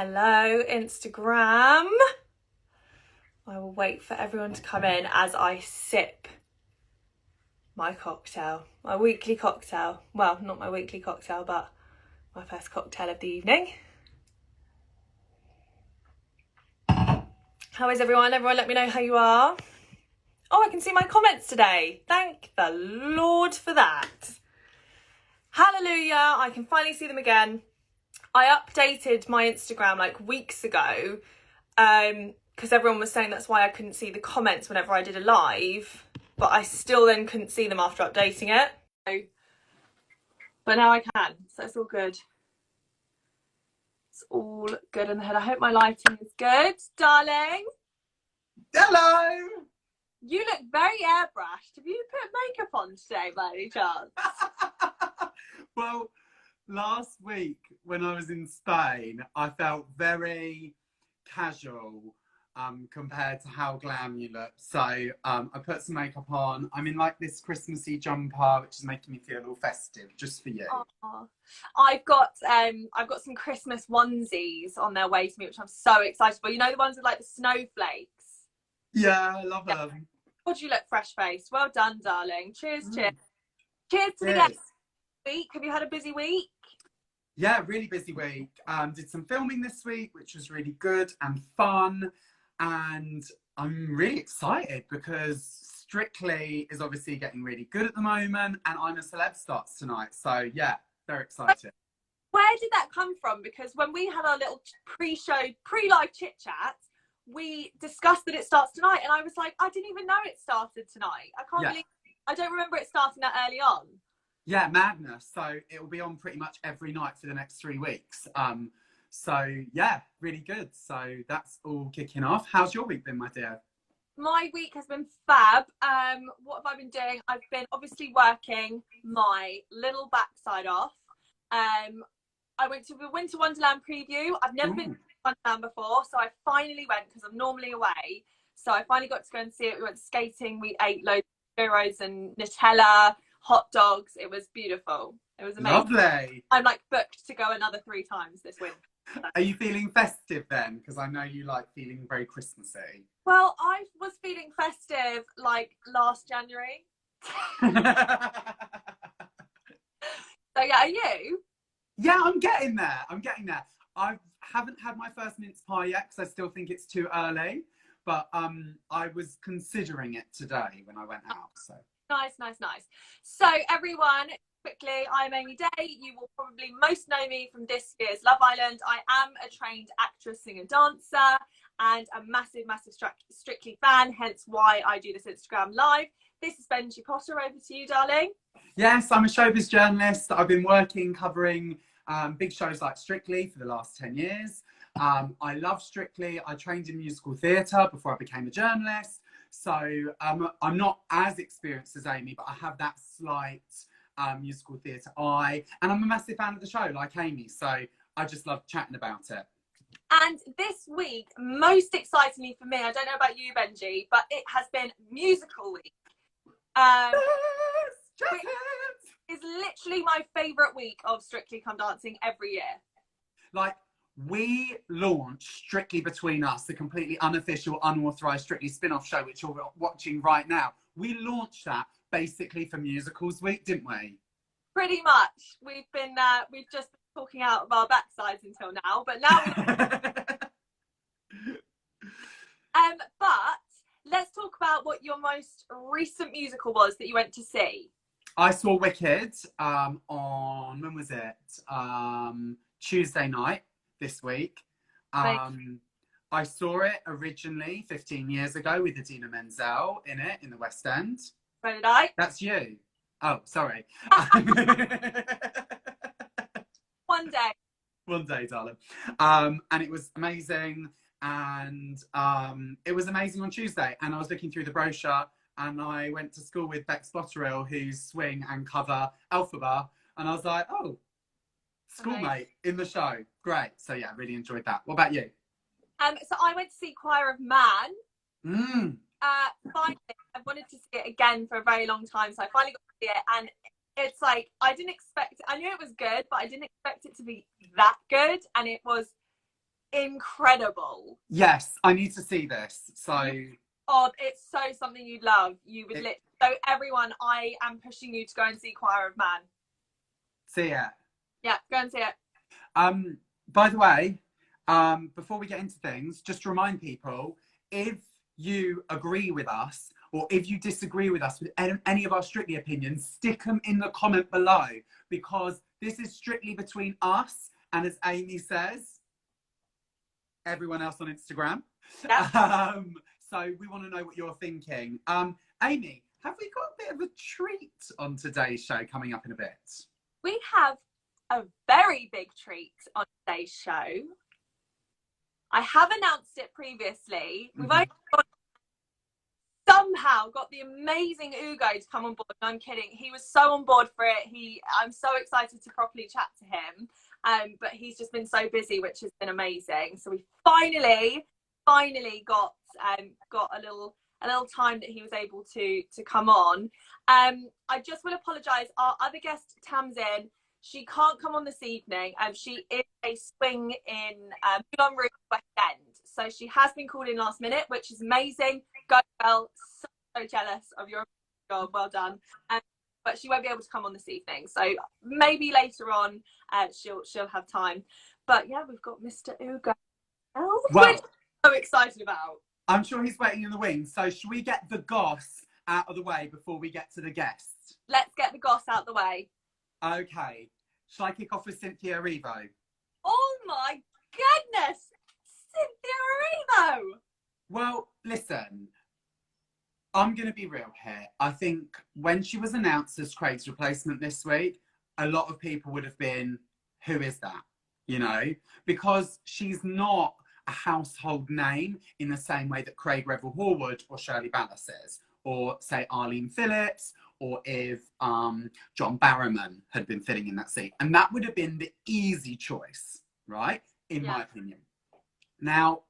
Hello, Instagram. I will wait for everyone to come in as I sip my cocktail, my weekly cocktail. Well, not my weekly cocktail, but my first cocktail of the evening. How is everyone? Everyone let me know how you are. Oh, I can see my comments today. Thank the Lord for that. Hallelujah, I can finally see them again. I updated my Instagram like weeks ago because everyone was saying that's why I couldn't see the comments whenever I did a live, but I still then couldn't see them after updating it. But now I can, so it's all good. It's all good in the head. I hope my lighting is good, darling. Hello! You look very airbrushed. Have you put makeup on today by any chance? Well, last week when I was in Spain, I felt very casual compared to how glam you look. So I put some makeup on. I'm in like this Christmassy jumper, which is making me feel all festive, just for you. Aww. I've got some Christmas onesies on their way to me, which I'm so excited for. You know, the ones with like the snowflakes? Yeah, I love them. God, you look fresh-faced. Well done, darling. Cheers, cheers. Cheers to the next week. Have you had a busy week? Yeah, really busy week. Did some filming this week, which was really good and fun. And I'm really excited because Strictly is obviously getting really good at the moment, and I'm a Celeb starts tonight. So yeah, very excited. Where did that come from? Because when we had our little pre-live chit-chat, we discussed that it starts tonight, and I was like, I didn't even know it started tonight. I don't remember it starting that early on. Yeah, madness. So it will be on pretty much every night for the next 3 weeks. So yeah, really good. So that's all kicking off. How's your week been, my dear? My week has been fab. What have I been doing? I've been obviously working my little backside off. I went to the Winter Wonderland preview. I've never been to Wonderland before, so I finally went because I'm normally away. So I finally got to go and see it. We went skating. We ate loads of churros and Nutella, hot dogs. It was beautiful. It was amazing. Lovely. I'm like booked to go another 3 times this winter. Are you feeling festive then? Because I know you like feeling very Christmassy. Well, I was feeling festive like last January. So yeah, are you? Yeah, I'm getting there. I haven't had my first mince pie yet because I still think it's too early. But I was considering it today when I went out. So nice. So everyone, quickly, I'm Amy Day. You will probably most know me from this year's Love Island. I am a trained actress, singer, dancer, and a massive Strictly fan, hence why I do this Instagram live. This is Benjy Potter. Over to you, darling. Yes, I'm a showbiz journalist. I've been working covering big shows like Strictly for the last 10 years. I love Strictly. I trained in musical theatre before I became a journalist. So I'm not as experienced as Amy, but I have that slight musical theatre eye. And I'm a massive fan of the show, like Amy. So I just love chatting about it. And this week, most excitingly for me, I don't know about you, Benjy, but it has been musical week. Which is literally my favourite week of Strictly Come Dancing every year. Like, we launched Strictly Between Us, the completely unofficial, unauthorised Strictly spin-off show, which you're watching right now. We launched that basically for Musicals Week, didn't we? Pretty much. We've just been talking out of our backsides until now, but now but let's talk about what your most recent musical was that you went to see. I saw Wicked on, when was it? Tuesday night this week. I saw it originally 15 years ago with Idina Menzel in it in the West End. So did I. That's you. Oh, sorry. One day, darling. And it was amazing. And it was amazing on Tuesday. And I was looking through the brochure, and I went to school with Bex Botterill, who's swing and cover Alphaba. And I was like, oh, schoolmate in the show. Great. So yeah, really enjoyed that. What about you? So I went to see Choir of Man. Finally, I wanted to see it again for a very long time, so I finally got to see it, and it's like I knew it was good, but I didn't expect it to be that good, and it was incredible. Yes, I need to see this. So, Oh, it's so something you'd love. You would so everyone, I am pushing you to go and see Choir of Man. see it. Yeah, go and see it. By the way, before we get into things, just to remind people, if you agree with us or if you disagree with us with any of our Strictly opinions, stick them in the comment below, because this is strictly between us and, as Amy says, everyone else on Instagram. Yeah. So we want to know what you're thinking. Amy, have we got a bit of a treat on today's show coming up in a bit? We have a very big treat on today's show. I have announced it previously. We've only somehow got the amazing Ugo to come on board. No, I'm kidding. He was so on board for it. I'm so excited to properly chat to him. But he's just been so busy, which has been amazing. So we finally got a little time that he was able to come on. I just will apologise. Our other guest, Tamsin, she can't come on this evening. She is a swing in Moulin Rouge West End. So she has been called in last minute, which is amazing. Go well. So jealous of your job. Well done. But she won't be able to come on this evening. So maybe later on she'll have time. But yeah, we've got Mr. Ugo, which I'm so excited about. I'm sure he's waiting in the wings. So should we get the goss out of the way before we get to the guest? Let's get the goss out the way. Okay. Shall I kick off with Cynthia Erivo? Oh my goodness! Cynthia Erivo! Well, listen, I'm going to be real here. I think when she was announced as Craig's replacement this week, a lot of people would have been, who is that? You know, because she's not a household name in the same way that Craig Revel Horwood or Shirley Ballas is, or say Arlene Phillips, or if John Barrowman had been fitting in that seat. And that would have been the easy choice, right? In my opinion. Now,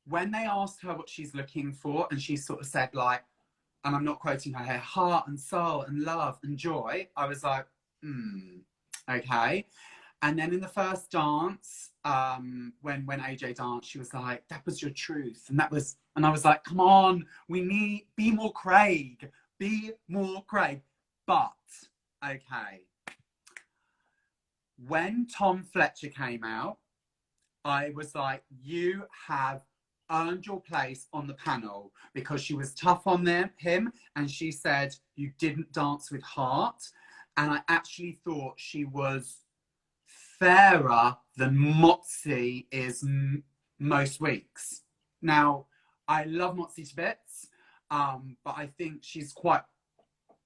when they asked her what she's looking for, and she sort of said, like, and I'm not quoting her here, heart and soul and love and joy, I was like, okay. And then in the first dance, when AJ danced, she was like, that was your truth. And I was like, come on, we need, be more Craig. Be more Craig. But, okay. When Tom Fletcher came out, I was like, you have earned your place on the panel, because she was tough on him, and she said you didn't dance with heart. And I actually thought she was fairer than Motzi is most weeks. Now, I love Motzi to bits, but I think she's quite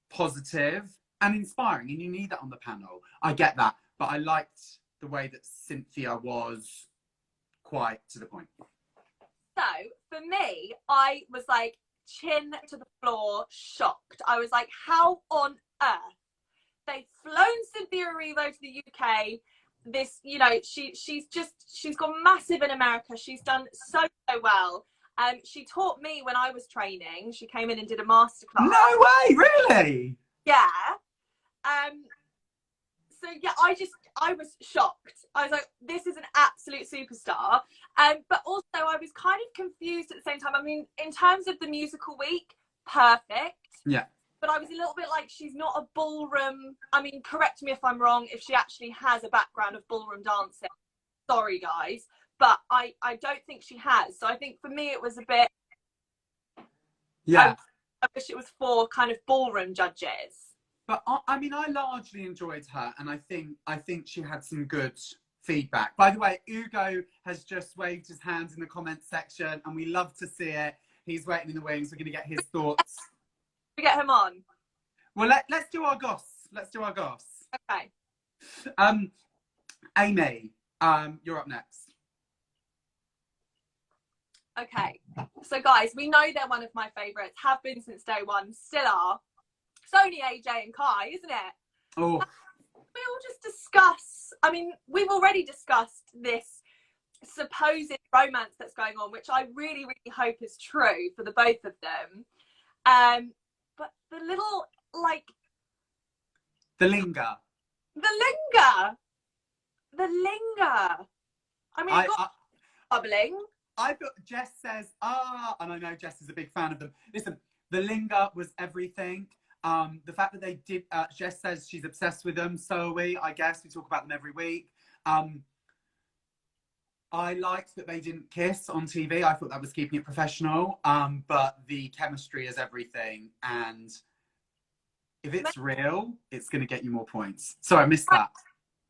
positive and inspiring, and you need that on the panel. I get that, but I liked the way that Cynthia was quite to the point. So for me, I was like chin to the floor, shocked. I was like, how on earth? They've flown Cynthia Erivo to the UK. This, you know, she's gone massive in America. She's done so well. She taught me when I was training. She came in and did a masterclass. No way, really? Yeah. So yeah, I was shocked. I was like, this is an absolute superstar. But also I was kind of confused at the same time. I mean, in terms of the musical week, perfect. Yeah. But I was a little bit like, she's not a ballroom. I mean, correct me if I'm wrong, if she actually has a background of ballroom dancing. Sorry, guys. But I don't think she has. So I think for me, it was a bit... Yeah. I wish it was for kind of ballroom judges. But I mean, I largely enjoyed her, and I think she had some good feedback. By the way, Ugo has just waved his hands in the comments section, and we love to see it. He's waiting in the wings. We're going to get his thoughts. We get him on. Well, let's do our goss. Let's do our goss. Okay. Amy, you're up next. Okay. So, guys, we know they're one of my favourites. Have been since day one. Still are. It's only AJ and Kai, isn't it? Oh. We'll just discuss. I mean, we've already discussed this supposed romance that's going on, which I really, really hope is true for the both of them. But the little, like... The linger. The linger! I mean, bubbling. I thought Jess says, and I know Jess is a big fan of them. Listen, the linger was everything. The fact that they did, Jess says she's obsessed with them. So are we, I guess. We talk about them every week. I liked that they didn't kiss on TV. I thought that was keeping it professional. But the chemistry is everything. And if it's real, it's going to get you more points. Sorry, I missed that.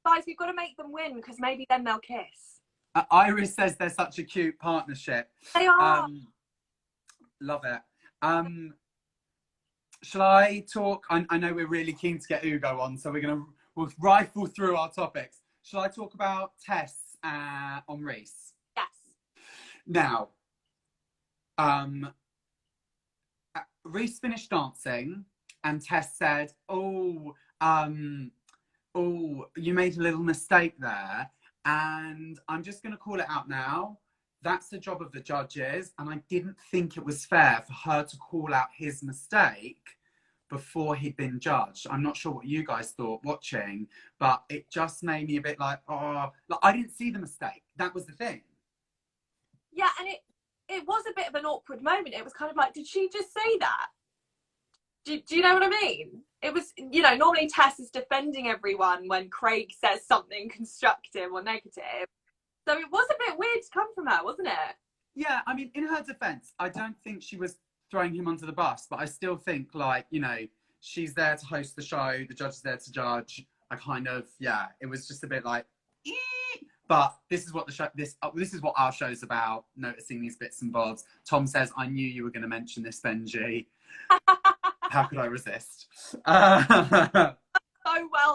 Guys, we've got to make them win because maybe then they'll kiss. Iris says they're such a cute partnership. They are. Love it. Shall I talk? I know we're really keen to get Ugo on, so we'll rifle through our topics. Shall I talk about Tess on Reese? Yes. Now, Reese finished dancing, and Tess said, "Oh, you made a little mistake there." And I'm just going to call it out now. That's the job of the judges. And I didn't think it was fair for her to call out his mistake before he'd been judged. I'm not sure what you guys thought watching, but it just made me a bit like, I didn't see the mistake. That was the thing. Yeah, and it was a bit of an awkward moment. It was kind of like, did she just say that? Do you know what I mean? It was, normally Tess is defending everyone when Craig says something constructive or negative. So it was a bit weird to come from her, wasn't it? Yeah, I mean, in her defense, I don't think she was throwing him under the bus, but I still think, she's there to host the show, the judge is there to judge. It was just a bit like, ee! But this is what the show, this is what our show's about, noticing these bits and bobs. Tom says, I knew you were going to mention this, Benjy. How could I resist? So well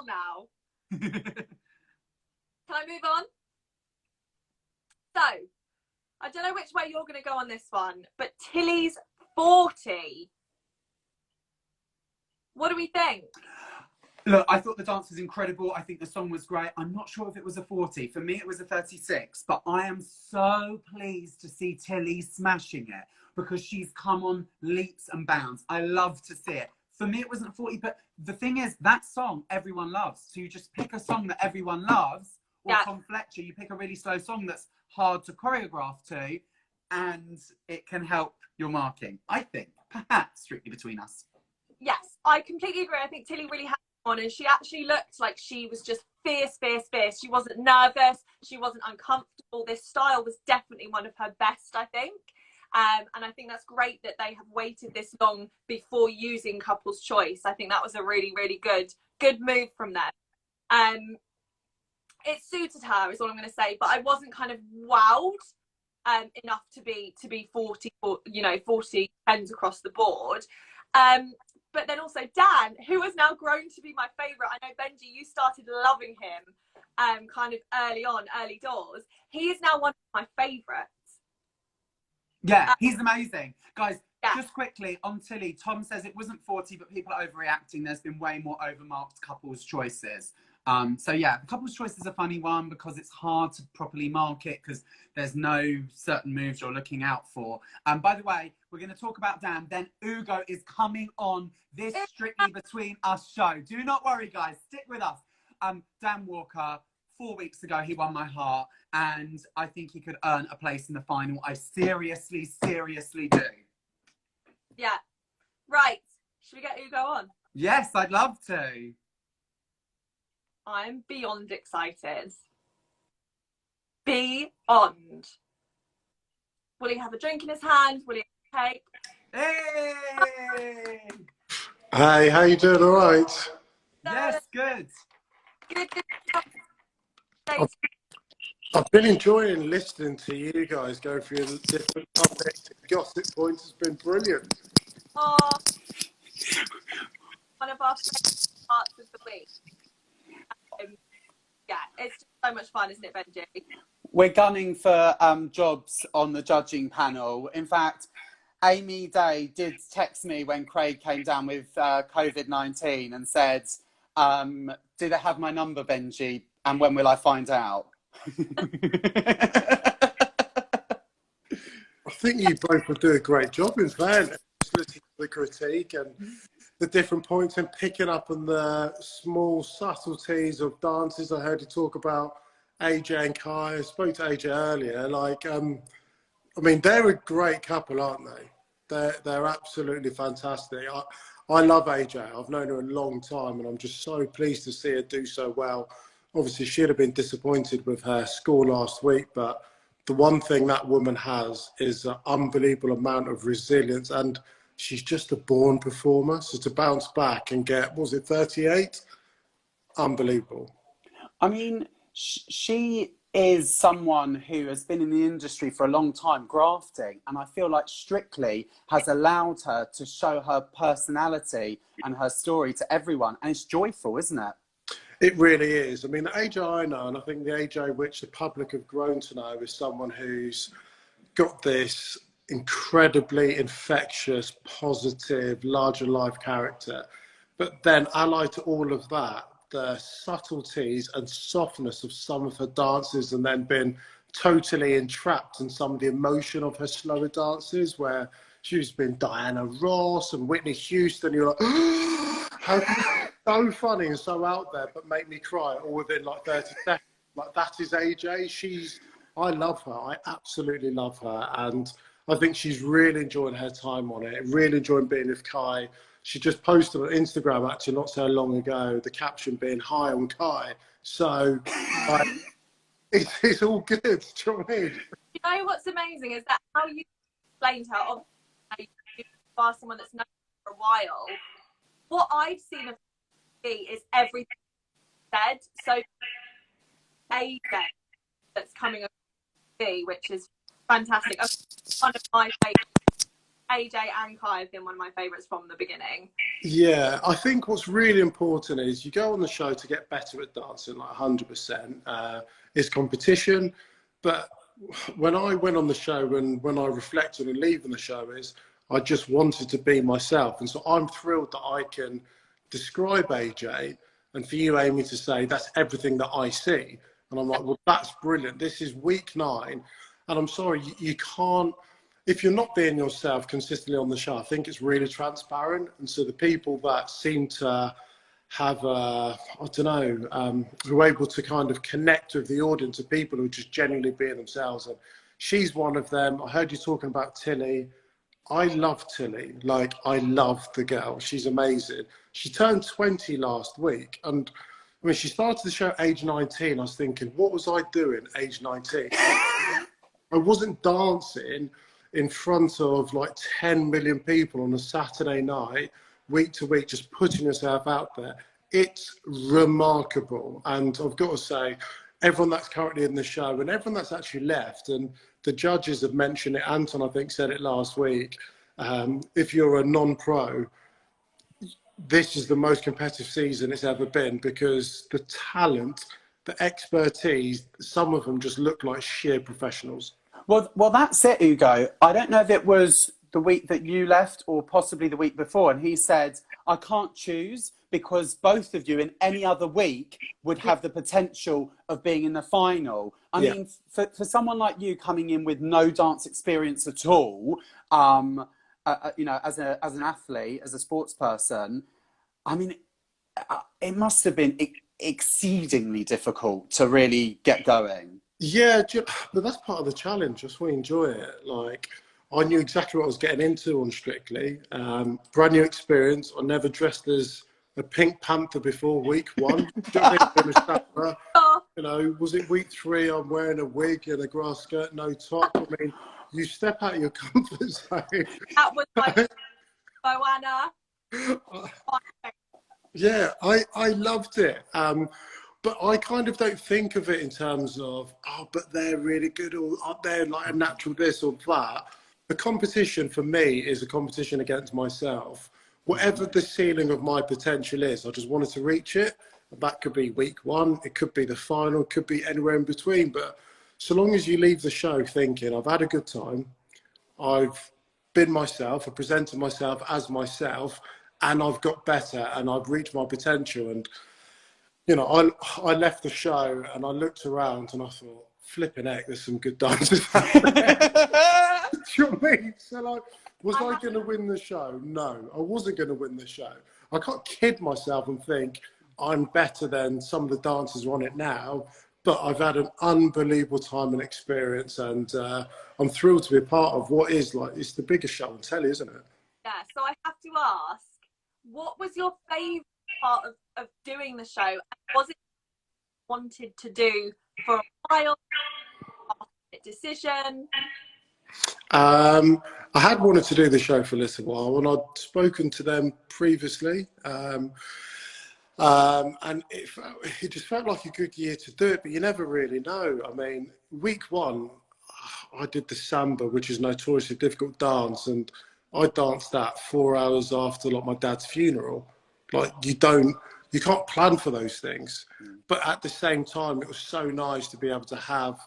now. Can I move on? So, I don't know which way you're going to go on this one, but Tilly's 40. What do we think? Look, I thought the dance was incredible. I think the song was great. I'm not sure if it was a 40. For me, it was a 36. But I am so pleased to see Tilly smashing it because she's come on leaps and bounds. I love to see it. For me, it wasn't 40. But the thing is, that song, everyone loves. So you just pick a song that everyone loves. Or Tom Fletcher, you pick a really slow song that's hard to choreograph to. And it can help your marking, I think. Perhaps strictly between us. Yes, I completely agree. I think Tilly really had on, and she actually looked like she was just fierce. She wasn't nervous. She wasn't uncomfortable. This style was definitely one of her best, I think. And I think that's great that they have waited this long before using couple's choice. I think that was a really, really good move from them. It suited her, is all I'm going to say. But I wasn't kind of wowed enough to be 40, 40 pens across the board. But then also Dan, who has now grown to be my favourite. I know, Benjy, you started loving him kind of early doors. He is now one of my favourites. Yeah, he's amazing. Guys, just quickly on Tilly, Tom says it wasn't 40, but people are overreacting. There's been way more overmarked couples' choices. The couple's choice is a funny one because it's hard to properly mark it because there's no certain moves you're looking out for. By the way, we're going to talk about Dan. Then Ugo is coming on this Strictly Between Us show. Do not worry, guys. Stick with us. Dan Walker, 4 weeks ago, he won my heart. And I think he could earn a place in the final. I seriously do. Yeah. Right. Should we get Ugo on? Yes, I'd love to. I'm beyond excited. Beyond. Will he have a drink in his hand? Will he have a cake? Hey! Hey, how you doing? All right? Yes, good. Good. I've been enjoying listening to you guys go through different topics and gossip points. It's been brilliant. Oh, one of our favourite parts of the week. It's just so much fun, isn't it, Benjy? We're gunning for jobs on the judging panel. In fact, Amy Day did text me when Craig came down with COVID-19 and said, do they have my number, Benjy? And when will I find out? I think you both will do a great job in fairness. Just listening to the critique and the different points and picking up on the small subtleties of dances I heard you talk about AJ and Kai. I spoke to AJ earlier. Like, I mean, they're a great couple, aren't they? They're absolutely fantastic. I love AJ. I've known her a long time, and I'm just so pleased to see her do so well. Obviously, she'd have been disappointed with her score last week, but the one thing that woman has is an unbelievable amount of resilience, and she's just a born performer. So to bounce back and get, what was it, 38? Unbelievable. I mean, she is someone who has been in the industry for a long time, grafting, and I feel like Strictly has allowed her to show her personality and her story to everyone, and it's joyful, isn't it? It really is. I mean, the AJ I know, and I think the AJ which the public have grown to know, is someone who's got this incredibly infectious, positive, larger life character. But then allied to all of that, the subtleties and softness of some of her dances, and then been totally entrapped in some of the emotion of her slower dances, where she's been Diana Ross and Whitney Houston. You're like, how can you be so funny and so out there, but make me cry all within like 30 seconds? Like, that is AJ. I love her. I absolutely love her. And I think she's really enjoying her time on it, really enjoying being with Kai. She just posted on Instagram, actually, not so long ago, the caption being "High on Kai." So it's all good. Do you know what I mean? You know what's amazing is that how you explained her, obviously, you are someone that's known for a while. What I've seen of her is everything said. So, AJ that's coming up, which is fantastic. One of my favourites. AJ and Kai have been one of my favourites from the beginning. Yeah, I think what's really important is you go on the show to get better at dancing, like 100%. It's competition. But when I went on the show and when I reflected on leaving the show is I just wanted to be myself. And so I'm thrilled that I can describe AJ and for you, Amy, to say that's everything that I see. And I'm like, well, that's brilliant. This is week 9. And I'm sorry, you can't, if you're not being yourself consistently on the show, I think it's really transparent. And so the people that seem to have, I don't know, who are able to kind of connect with the audience of people who are just genuinely being themselves. And she's one of them. I heard you talking about Tilly. I love Tilly. Like, I love the girl. She's amazing. She turned 20 last week. And when she started the show at age 19, I was thinking, what was I doing age 19? I wasn't dancing in front of like 10 million people on a Saturday night, week to week, just putting yourself out there. It's remarkable. And I've got to say, everyone that's currently in the show and everyone that's actually left, and the judges have mentioned it, Anton, I think, said it last week, if you're a non-pro, this is the most competitive season it's ever been, because the talent, the expertise, some of them just look like sheer professionals. Well, that's it, Ugo. I don't know if it was the week that you left or possibly the week before. And he said, I can't choose because both of you in any other week would have the potential of being in the final. I mean, for someone like you coming in with no dance experience at all, you know, as an athlete, as a sports person, I mean, it must have been exceedingly difficult to really get going. Yeah, but that's part of the challenge. That's why I enjoy it. Like, I knew exactly what I was getting into on Strictly. Brand new experience. I never dressed as a Pink Panther before week 1. You know, was it week 3? I'm wearing a wig and a grass skirt, no top. I mean, you step out of your comfort zone. That was like Moana. Yeah, I loved it. But I kind of don't think of it in terms of, oh, but they're really good, or aren't they like a natural this or that. The competition for me is a competition against myself. Whatever the ceiling of my potential is, I just wanted to reach it. That could be week 1, it could be the final, it could be anywhere in between. But so long as you leave the show thinking, I've had a good time, I've been myself, I've presented myself as myself, and I've got better and I've reached my potential. And you know, I left the show and I looked around and I thought, flipping heck, there's some good dancers out there. Do you know what I mean? So, like, was I going to win the show? No, I wasn't going to win the show. I can't kid myself and think I'm better than some of the dancers on it now, but I've had an unbelievable time and experience, and I'm thrilled to be a part of what is like, it's the biggest show on telly, isn't it? Yeah, so I have to ask, what was your favourite part of doing the show? And was it wanted to do for a while? Decision? I had wanted to do the show for a little while, and I'd spoken to them previously. And it just felt like a good year to do it, but you never really know. I mean, week one, I did the samba, which is notoriously difficult dance, and I danced that 4 hours after like my dad's funeral. Like you can't plan for those things, but at the same time, it was so nice to be able to have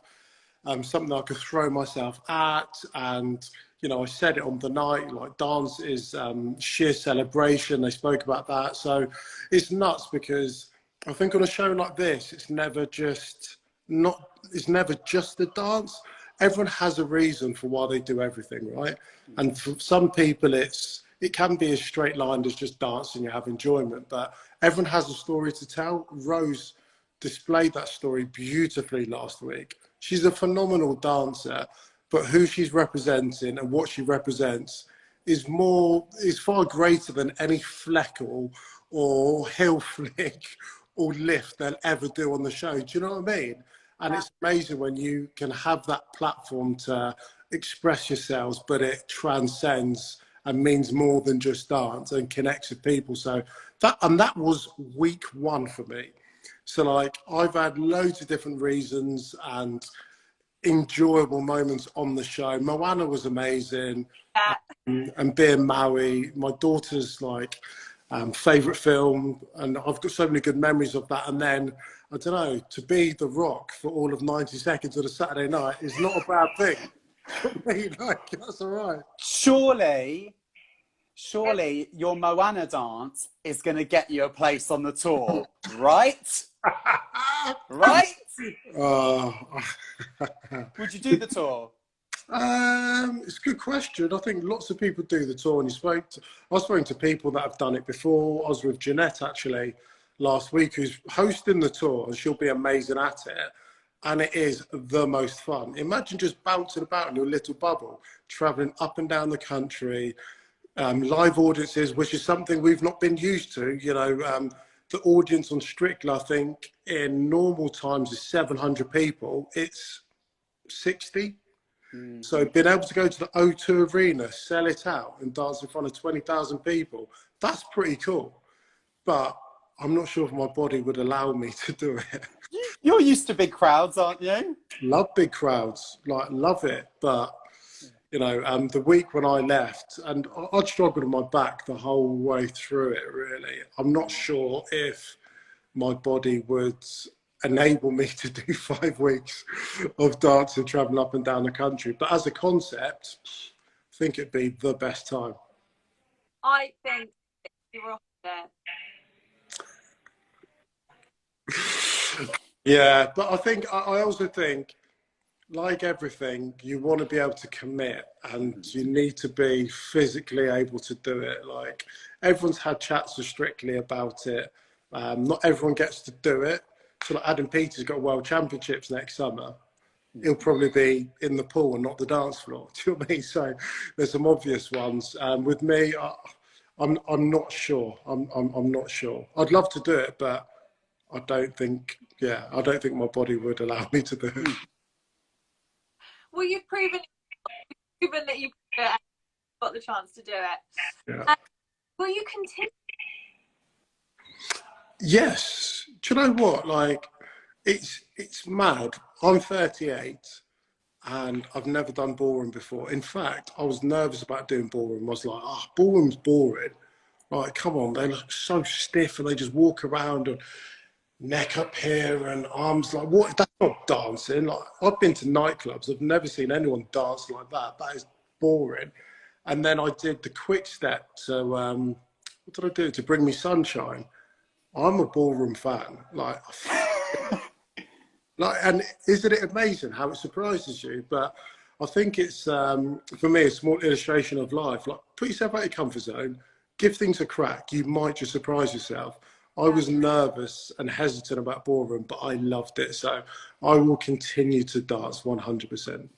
something I could throw myself at. And you know, I said it on the night, like dance is sheer celebration. They spoke about that. So it's nuts, because I think on a show like this, it's never just the dance. Everyone has a reason for why they do everything, right? And for some people, it can be as straight lined as just dancing, you have enjoyment, but everyone has a story to tell. Rose displayed that story beautifully last week. She's a phenomenal dancer, but who she's representing and what she represents is far greater than any fleckle or heel flick or lift they'll ever do on the show. Do you know what I mean? And it's amazing when you can have that platform to express yourselves, but it transcends and means more than just dance and connects with people. So that was week one for me. So like, I've had loads of different reasons and enjoyable moments on the show. Moana was amazing. And being Maui, my daughter's like favourite film, and I've got so many good memories of that. And then, I don't know, to be The Rock for all of 90 seconds of a Saturday night is not a bad thing. For me, like, that's all right. Surely your Moana dance is going to get you a place on the tour, right? Right? Would you do the tour? It's a good question. I think lots of people do the tour, and I've spoken to people that have done it before. I was with Jeanette actually last week, who's hosting the tour, and she'll be amazing at it. And it is the most fun. Imagine just bouncing about in your little bubble, traveling up and down the country, live audiences, which is something we've not been used to. You know, the audience on Strictly, I think, in normal times is 700 people. It's 60. So being able to go to the O2 Arena, sell it out, and dance in front of 20,000 people, that's pretty cool. But I'm not sure if my body would allow me to do it. You're used to big crowds, aren't you? Love big crowds, like love it. But, you know, the week when I left, and I'd struggled with my back the whole way through it, really. I'm not sure if my body would enable me to do 5 weeks of dancing, traveling up and down the country. But as a concept, I think it'd be the best time. I think you're off there. Yeah, but I also think, like everything, you want to be able to commit, and you need to be physically able to do it. Like, everyone's had chats with Strictly about it. Not everyone gets to do it. So like Adam Peter's got World Championships next summer. He'll probably be in the pool and not the dance floor. Do you know what I mean? So there's some obvious ones. With me, I'm not sure. I'm not sure. I'd love to do it, but I don't think my body would allow me to do it. Well, you've proven that you got the chance to do it. Yeah. Will you continue? Yes. Do you know what? Like, it's mad. I'm 38 and I've never done ballroom before. In fact, I was nervous about doing ballroom. I was like, ballroom's boring. Like, come on, they look so stiff and they just walk around and neck up here and arms like, what? That's not dancing. Like, I've been to nightclubs. I've never seen anyone dance like that. That is boring. And then I did the quick step to, what did I do? To Bring Me Sunshine. I'm a ballroom fan. Like, and isn't it amazing how it surprises you? But I think it's, for me, a small illustration of life. Like, put yourself out of your comfort zone, give things a crack. You might just surprise yourself. I was nervous and hesitant about ballroom, but I loved it. So I will continue to dance 100%.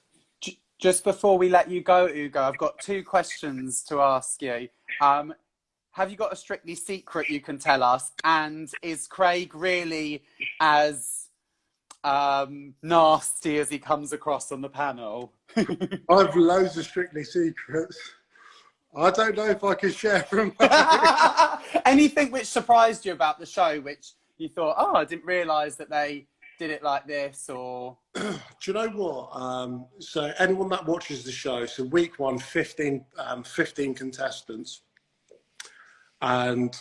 Just before we let you go, Ugo, I've got 2 questions to ask you. Have you got a Strictly secret you can tell us? And is Craig really as nasty as he comes across on the panel? I have loads of Strictly secrets. I don't know if I can share them. Anything which surprised you about the show, which you thought, oh, I didn't realise that they did it like this, or... Do you know what? So anyone that watches the show, so week 1, 15 contestants. And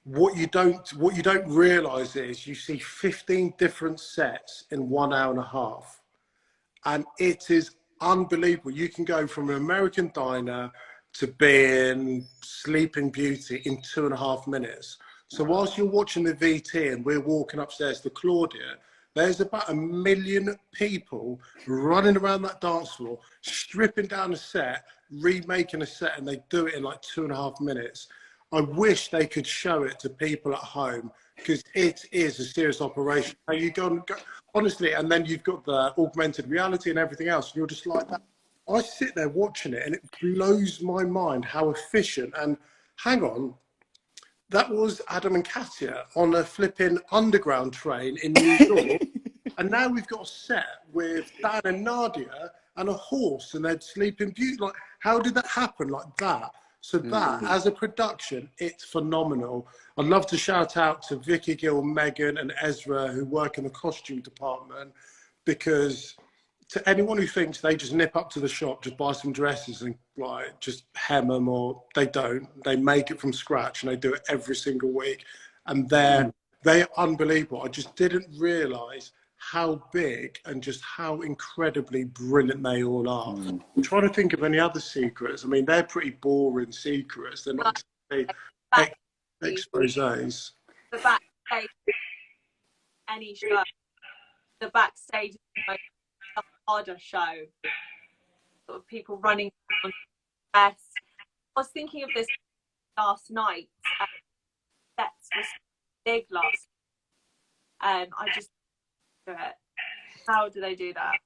what you don't realise is you see 15 different sets in 1 hour and a half. And it is unbelievable. You can go from an American Diner to being Sleeping Beauty in 2.5 minutes. So whilst you're watching the VT and we're walking upstairs to Claudia, there's about 1 million people running around that dance floor, stripping down a set, remaking a set, and they do it in like 2.5 minutes. I wish they could show it to people at home, because it is a serious operation. And you go, honestly, and then you've got the augmented reality and everything else, and you're just like that. I sit there watching it and it blows my mind how efficient. And hang on, that was Adam and Katya on a flipping underground train in New York. And now we've got a set with Dan and Nadia and a horse and they're Sleeping Beauty. Like, how did that happen like that? So that, as a production, it's phenomenal. I'd love to shout out to Vicky Gill, Megan and Ezra, who work in the costume department, because to anyone who thinks they just nip up to the shop, just buy some dresses and like just hem them, or they don't. They make it from scratch and they do it every single week. And they're unbelievable. I just didn't realise how big and just how incredibly brilliant they all are. I'm trying to think of any other secrets. I mean, they're pretty boring secrets. They're not exposés. The backstage, any show, the backstage is like a harder show. Sort of people running on the best. I was thinking of this last night. Sets was big last. I just do it. How do they do that?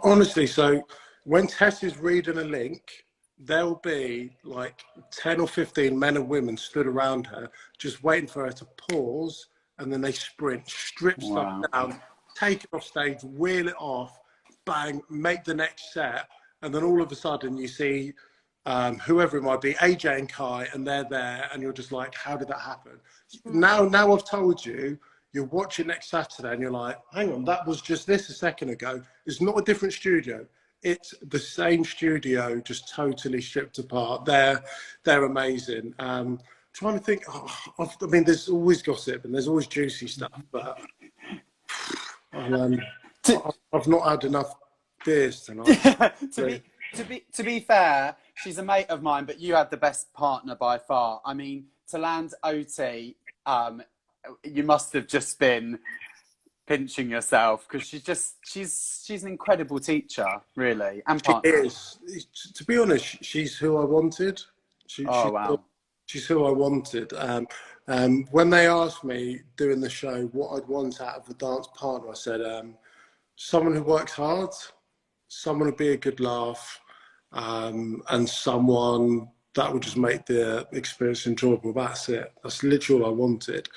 Honestly, so when Tess is reading a link, there'll be like 10 or 15 men and women stood around her, just waiting for her to pause, and then they sprint, strip stuff down, take it off stage, wheel it off, bang, make the next set, and then all of a sudden you see whoever it might be, AJ and Kai, and they're there, and you're just like, how did that happen? Now I've told you, you're watching next Saturday and you're like, hang on, that was just this a second ago. It's not a different studio. It's the same studio, just totally stripped apart. They're amazing. Trying to think, I mean, there's always gossip and there's always juicy stuff, but I've not had enough beers tonight. To be fair, she's a mate of mine, but you had the best partner by far. I mean, to land OT, you must have just been pinching yourself, because she's an incredible teacher, really, and partner. She is. To be honest, she's who I wanted. She's who I wanted. When they asked me doing the show what I'd want out of a dance partner, I said someone who works hard, someone who'd be a good laugh, and someone that would just make the experience enjoyable. That's it. That's literally all I wanted.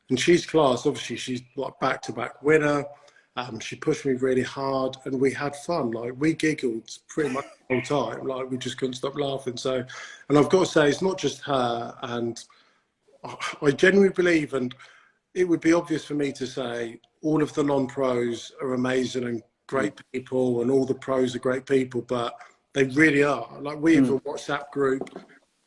And she's class. Obviously, she's like back-to-back winner. She pushed me really hard, and we had fun. Like, we giggled pretty much the whole time. Like, we just couldn't stop laughing. So, and I've got to say, it's not just her. And I genuinely believe, and it would be obvious for me to say, all of the non-pros are amazing and great people, and all the pros are great people, but they really are. Like, we have a WhatsApp group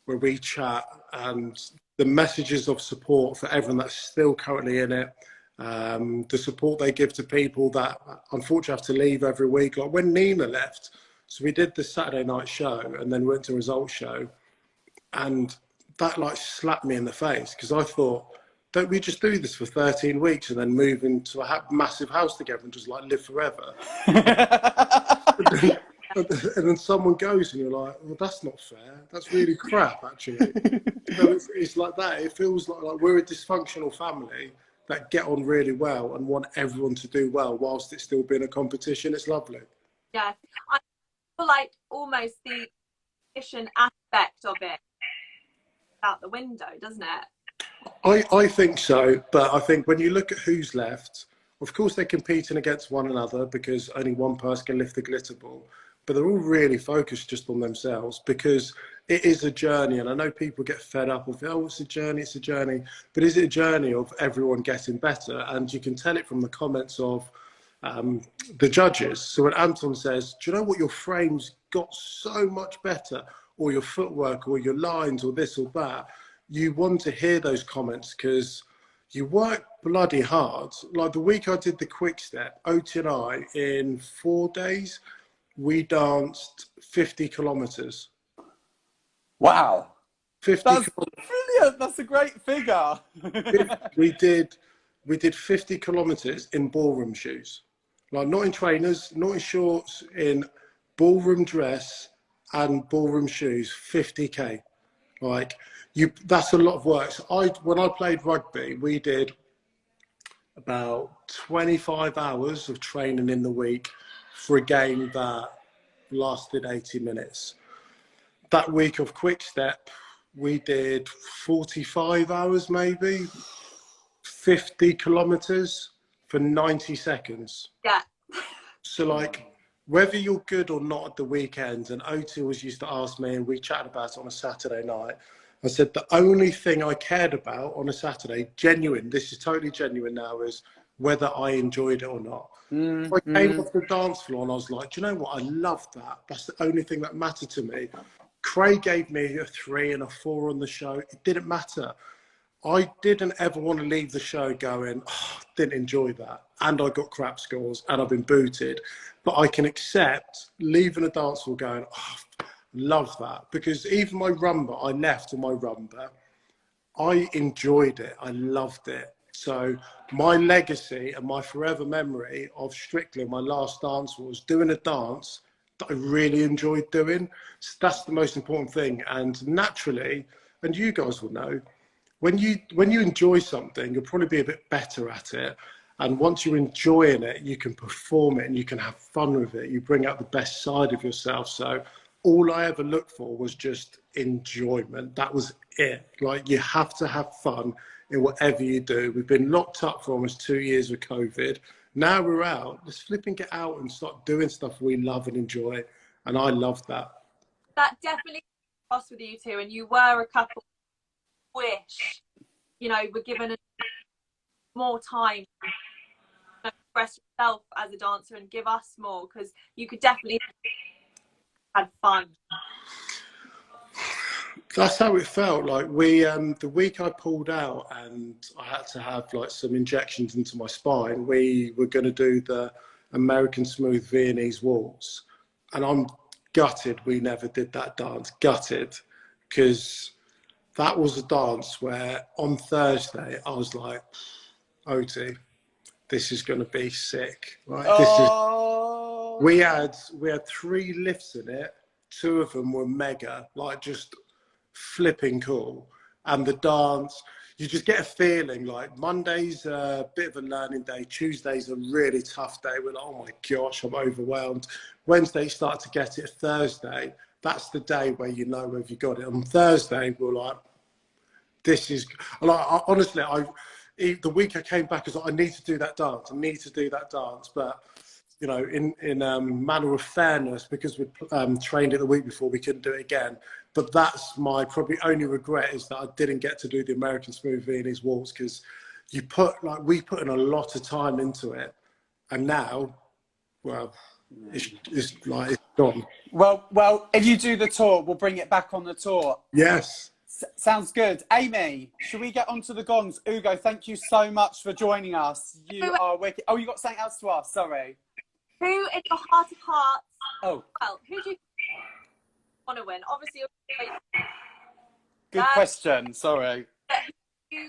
where we chat, and the messages of support for everyone that's still currently in it, the support they give to people that unfortunately have to leave every week. Like when Nina left, so we did the Saturday night show and then went to a results show, and that like slapped me in the face, because I thought, don't we just do this for 13 weeks and then move into a massive house together and just like live forever? and then someone goes and you're like, well, that's not fair. That's really crap, actually. It's like that. It feels like we're a dysfunctional family that get on really well and want everyone to do well whilst it's still being a competition. It's lovely. Yeah, I feel like almost the competition aspect of it out the window, doesn't it? I think so, but I think when you look at who's left, of course they're competing against one another because only one person can lift the glitter ball, but they're all really focused just on themselves because it is a journey. And I know people get fed up of, oh, it's a journey, but is it a journey of everyone getting better? And you can tell it from the comments of the judges. So when Anton says, do you know what, your frames got so much better, or your footwork, or your lines, or this or that, you want to hear those comments because you work bloody hard. Like the week I did the quick step, Oti and I, in 4 days, we danced 50 kilometers. Wow. 50 That's brilliant. That's a great figure. we did 50 kilometers in ballroom shoes. Like not in trainers, not in shorts, in ballroom dress and ballroom shoes, 50K. Like that's a lot of work. So when I played rugby, we did about 25 hours of training in the week for a game that lasted 80 minutes. That week of quick step, we did 45 hours, maybe 50 kilometers for 90 seconds. Yeah. So like, whether you're good or not at the weekends, and Oti always used to ask me, and we chatted about it on a Saturday night, I said the only thing I cared about on a Saturday, genuine, this is totally genuine now, is whether I enjoyed it or not. If I came off the dance floor and I was like, do you know what, I love that. That's the only thing that mattered to me. Craig gave me a 3 and a 4 on the show. It didn't matter. I didn't ever want to leave the show going, oh, didn't enjoy that. And I got crap scores and I've been booted. But I can accept leaving a dance floor going, oh, love that. Because even my rumba, I left on my rumba. I enjoyed it. I loved it. So my legacy and my forever memory of Strictly, my last dance, was doing a dance that I really enjoyed doing. So that's the most important thing. And naturally, and you guys will know, when you enjoy something, you'll probably be a bit better at it. And once you're enjoying it, you can perform it and you can have fun with it. You bring out the best side of yourself. So all I ever looked for was just enjoyment. That was it. Like, you have to have fun in whatever you do. We've been locked up for almost 2 years with COVID. Now we're out. Let's flip and get out and start doing stuff we love and enjoy. And I love that. That definitely crossed with you two, and you were a couple wish, were given more time to express yourself as a dancer and give us more, because you could definitely have fun. That's how it felt. Like the week I pulled out and I had to have like some injections into my spine, we were going to do the American Smooth Viennese Waltz, and I'm gutted we never did that dance. Gutted, because that was a dance where on Thursday I was like, Oti, this is going to be sick. Right? Oh. We had 3 lifts in it. 2 of them were mega, like just flipping cool. And the dance, you just get a feeling like Monday's a bit of a learning day. Tuesday's a really tough day. We're like, oh my gosh, I'm overwhelmed. Wednesday, you start to get it. Thursday, that's the day where you know whether you got it. On Thursday, we're like, this is, like, honestly, the week I came back, I was like, I need to do that dance. I need to do that dance. But, in manner of fairness, because we trained it the week before, we couldn't do it again. But that's my probably only regret, is that I didn't get to do the American Smooth Viennese Waltz, because we put in a lot of time into it. And now, well, it's gone. Well, if you do the tour, we'll bring it back on the tour. Yes. Sounds good. Amy, should we get onto the gongs? Ugo, thank you so much for joining us. You are wicked. Oh, you got something else to ask? Sorry. Who, in your heart of hearts, who do you want to win? Obviously, good question. Sorry. Who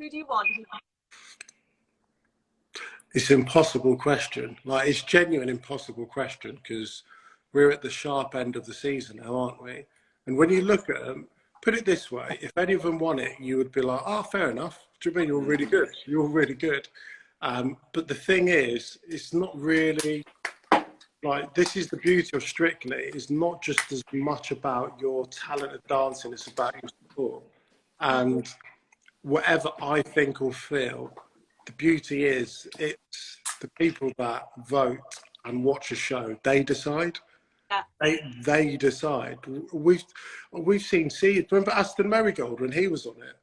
do you want? It's an impossible question. Like, it's genuine impossible question because we're at the sharp end of the season now, aren't we? And when you look at them, put it this way: if any of them won it, you would be like, "Oh, fair enough." Do you mean you're really good? You're really good. But the thing is, it's not really like, this is the beauty of Strictly. It's not just as much about your talent at dancing; it's about your support. And whatever I think or feel, the beauty is it's the people that vote and watch a show. They decide. Yeah. They decide. We've seen. See, remember Aston Marigold when he was on it?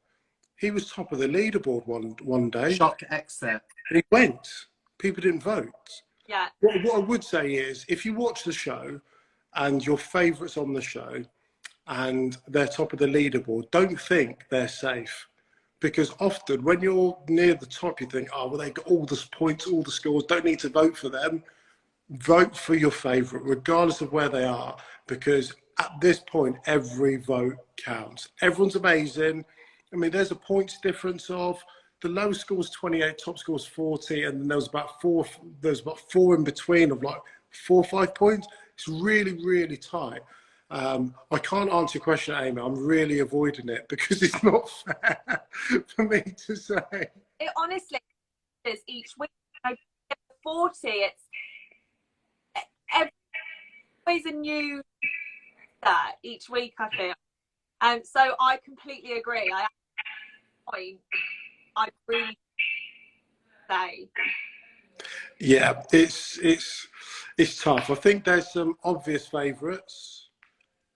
He was top of the leaderboard one day. Shock exit. And he went. People didn't vote. Yeah. What I would say is, if you watch the show and your favourites on the show and they're top of the leaderboard, don't think they're safe. Because often when you're near the top, you think, oh, well, they got all the points, all the scores, don't need to vote for them. Vote for your favourite, regardless of where they are, because at this point, every vote counts. Everyone's amazing. I mean, there's a points difference of the low score's 28, top score's 40, and then there's about four in between of like 4 or 5 points. It's really, really tight. I can't answer your question, Amy. I'm really avoiding it because it's not fair for me to say. It honestly is each week. 40, it's always a new each week, I feel. And so I completely agree. I really say. Yeah, it's tough. I think there's some obvious favourites,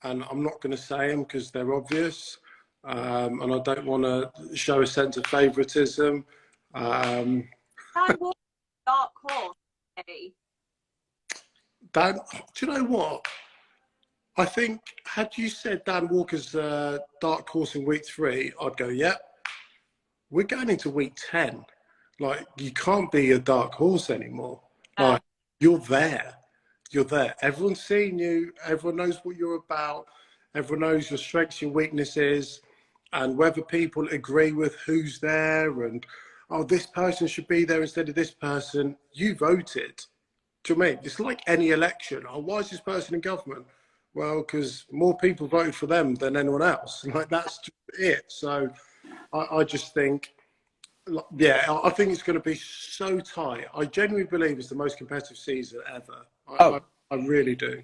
and I'm not going to say them because they're obvious, and I don't want to show a sense of favouritism. Dan Walker, dark horse. Dan, do you know what? I think had you said Dan Walker's dark horse in week 3, I'd go, yep. We're going into week 10. Like, you can't be a dark horse anymore. Like, you're there. You're there. Everyone's seen you. Everyone knows what you're about. Everyone knows your strengths, your weaknesses, and whether people agree with who's there and, oh, this person should be there instead of this person. You voted. Do you know what I mean? It's like any election. Oh, why is this person in government? Well, because more people voted for them than anyone else. Like, that's just it. So I just think, yeah, I think it's going to be so tight. I genuinely believe it's the most competitive season ever. I really do.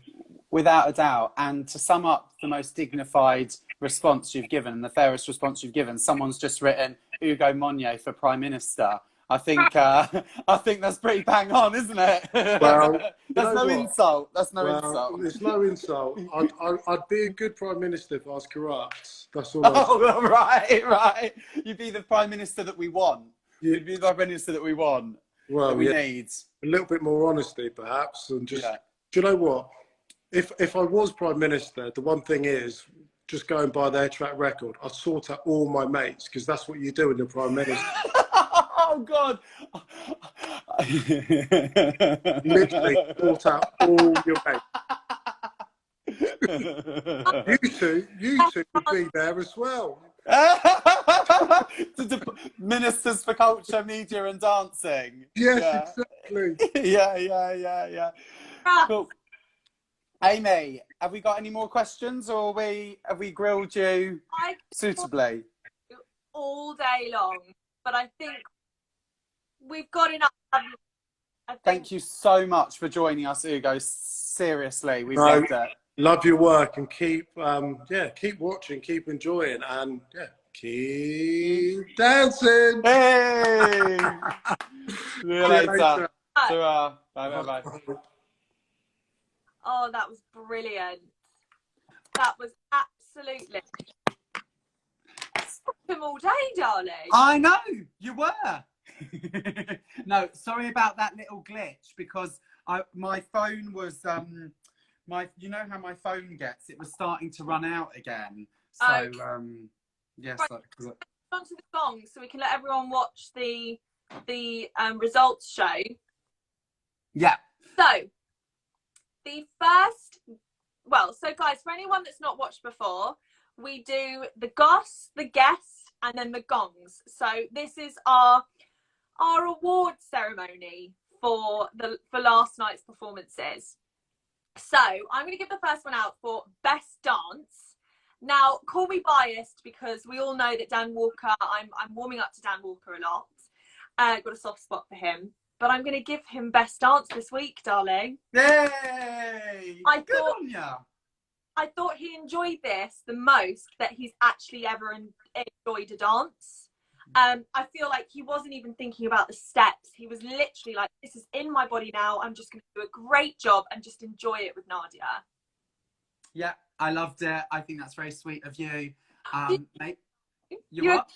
Without a doubt. And to sum up the most dignified response you've given and the fairest response you've given, someone's just written Ugo Monye for Prime Minister. I think that's pretty bang on, isn't it? Well, that's no insult. That's no insult. It's no insult. I'd be a good Prime Minister if I was corrupt. That's all. Oh, right. You'd be the Prime Minister that we want. You'd be the Prime Minister that we want. Well, that we need. A little bit more honesty, perhaps, and just. Yeah. Do you know what? If I was Prime Minister, the one thing is, just going by their track record, I'd sort out all my mates, because that's what you do when you're Prime Minister. Oh, God. Literally sort out all your mates. You two would be there as well. Ministers for Culture, Media and Dancing. Yes, exactly. Yeah. Cool. Amy, have we got any more questions, or have we grilled you suitably? All day long, but I think we've got enough. Thank you so much for joining us, Ugo. Seriously, we've loved it. Love your work, and keep watching, keep enjoying, and keep dancing. Hey! See you later. Bye. Oh, that was brilliant. That was absolutely. Stop him all day, darling. I know, you were. No, sorry about that little glitch, because my phone was you know how my phone gets, it was starting to run out again. So yes. Right. On to the song so we can let everyone watch the results show. Yeah. So the first, so guys, for anyone that's not watched before, we do the goss, the guess, and then the gongs. So this is our our award ceremony for last night's performances. So I'm going to give the first one out for best dance. Now, call me biased because we all know that Dan Walker, I'm warming up to Dan Walker a lot. Got a soft spot for him, but I'm going to give him best dance this week, darling. Yay! Good on ya. I thought he enjoyed this the most that he's actually ever enjoyed a dance. I feel like he wasn't even thinking about the steps. He was literally like, this is in my body now. I'm just going to do a great job and just enjoy it with Nadia. Yeah, I loved it. I think that's very sweet of you. Mate, You're what?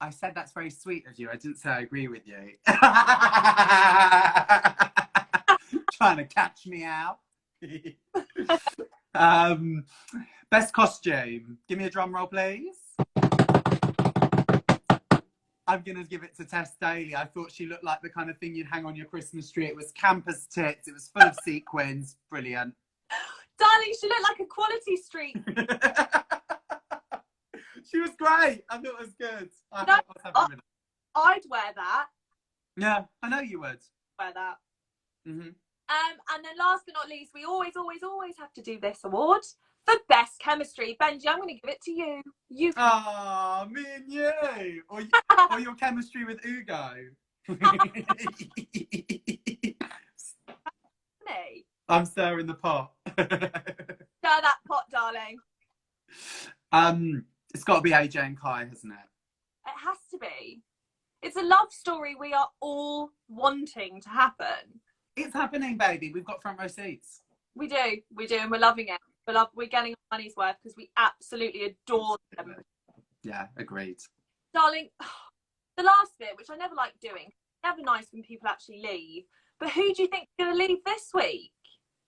I said that's very sweet of you. I didn't say I agree with you. Trying to catch me out. Best costume. Give me a drum roll, please. I'm going to give it to Tess Daly. I thought she looked like the kind of thing you'd hang on your Christmas tree. It was campus tits. It was full of sequins. Brilliant. Darling, she looked like a Quality Street. She was great. I thought it was good. I'd wear that. Yeah, I know you would. Wear that. Mm-hmm. And then last but not least, we always have to do this award for best chemistry. Benji, I'm going to give it to you. Oh, me and you. Or your chemistry with Ugo. I'm stirring the pot. Stir that pot, darling. It's got to be AJ and Kai, hasn't it? It has to be. It's a love story we are all wanting to happen. It's happening, baby. We've got front row seats. We do, and we're loving it. We're getting our money's worth because we absolutely adore them. Yeah, agreed. Darling, the last bit, which I never like doing, it's never nice when people actually leave, but who do you think is going to leave this week?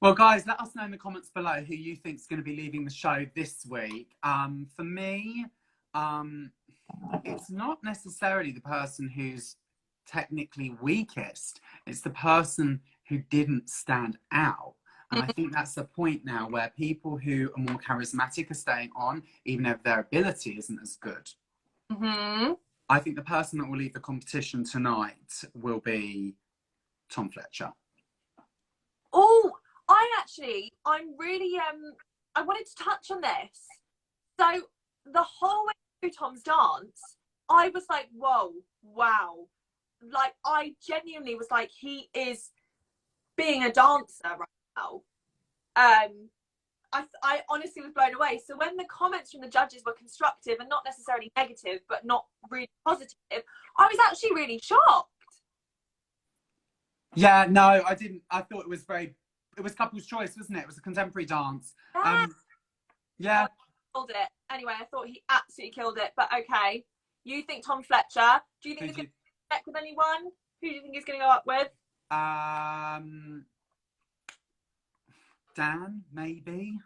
Well, guys, let us know in the comments below who you think is going to be leaving the show this week. For me, it's not necessarily the person who's technically weakest. It's the person who didn't stand out. And I think that's the point now where people who are more charismatic are staying on, even if their ability isn't as good. Mm-hmm. I think the person that will leave the competition tonight will be Tom Fletcher. Oh, I'm really, I wanted to touch on this. So the whole way through Tom's dance, I was like, whoa, wow. Like, I genuinely was like, he is being a dancer right now. I honestly was blown away. So when the comments from the judges were constructive and not necessarily negative, but not really positive, I was actually really shocked. Yeah, no, I didn't. I thought it was couple's choice, wasn't it? It was a contemporary dance. Yeah. Killed it. Anyway, I thought he absolutely killed it. But okay, you think Tom Fletcher? Do you think he's going to connect with anyone? Who do you think he's going to go up with? Dan, maybe.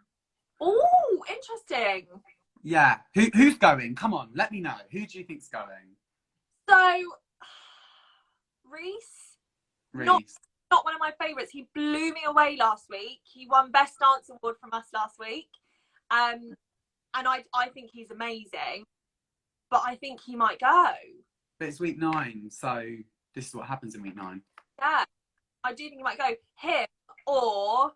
Oh, interesting. Yeah. Who's going? Come on, let me know. Who do you think's going? So, Reese. Reese. Not one of my favourites. He blew me away last week. He won Best Dance Award from us last week. And I think he's amazing. But I think he might go. But it's week 9, so this is what happens in week 9. Yeah. I do think he might go. Him or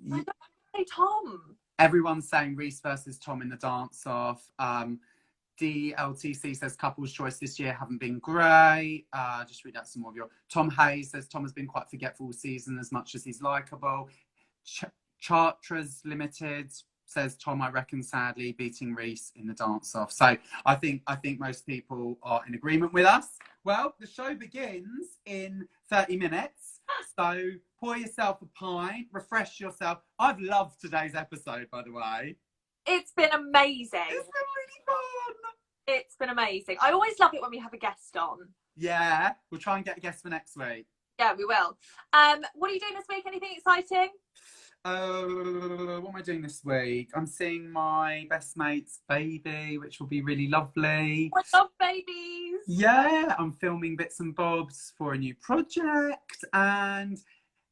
I don't say Tom. Everyone's saying Reese versus Tom in the dance-off. DLTC says couple's choice this year haven't been great. Just read out some more of your. Tom Hayes says Tom has been quite forgetful all season as much as he's likeable. Chartres Limited says Tom, I reckon, sadly beating Reese in the dance-off. So I think most people are in agreement with us. Well, the show begins in 30 minutes. So pour yourself a pint, refresh yourself. I've loved today's episode, by the way. It's been amazing. It's been really fun. It's been amazing. I always love it when we have a guest on. Yeah, we'll try and get a guest for next week. Yeah, we will. What are you doing this week? Anything exciting? What am I doing this week? I'm seeing my best mate's baby, which will be really lovely. I love babies. Yeah, I'm filming bits and bobs for a new project. And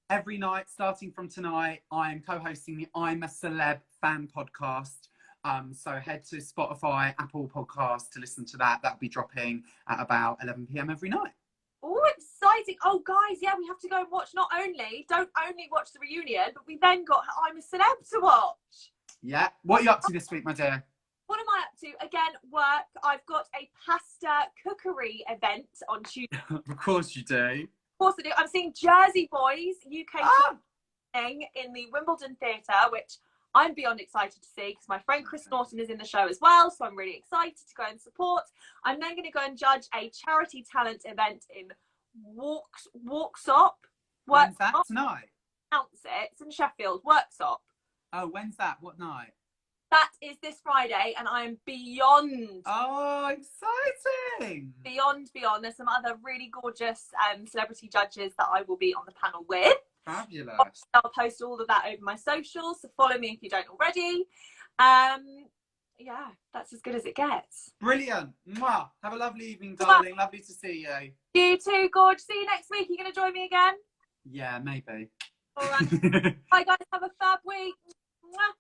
every night, starting from tonight, I am co-hosting the I'm a Celeb fan podcast. So head to Spotify, Apple Podcasts to listen to that. That'll be dropping at about 11 p.m. every night. Oh, exciting. Oh, guys, yeah, we have to go and watch. Don't only watch the reunion, but we then got I'm a Celeb to watch. Yeah. What are you up to this week, my dear? What am I up to? Again, work. I've got a pasta cookery event on Tuesday. Of course you do. Of course I do. I'm seeing Jersey Boys UK Oh. in the Wimbledon Theatre, which I'm beyond excited to see because my friend Chris Norton is in the show as well, so I'm really excited to go and support. I'm then going to go and judge a charity talent event in Worksop. When's that? Tonight? It's in Sheffield. Worksop. Oh, when's that? What night? That is this Friday, and I am beyond. Oh, exciting! Beyond. There's some other really gorgeous celebrity judges that I will be on the panel with. Fabulous. I'll post all of that over my socials, so follow me if you don't already. Yeah, that's as good as it gets. Brilliant. Mwah. Have a lovely evening, darling. Lovely to see you. You too, Gorge. See you next week. Are you going to join me again? Yeah, maybe. All right. Bye, guys. Have a fab week. Mwah.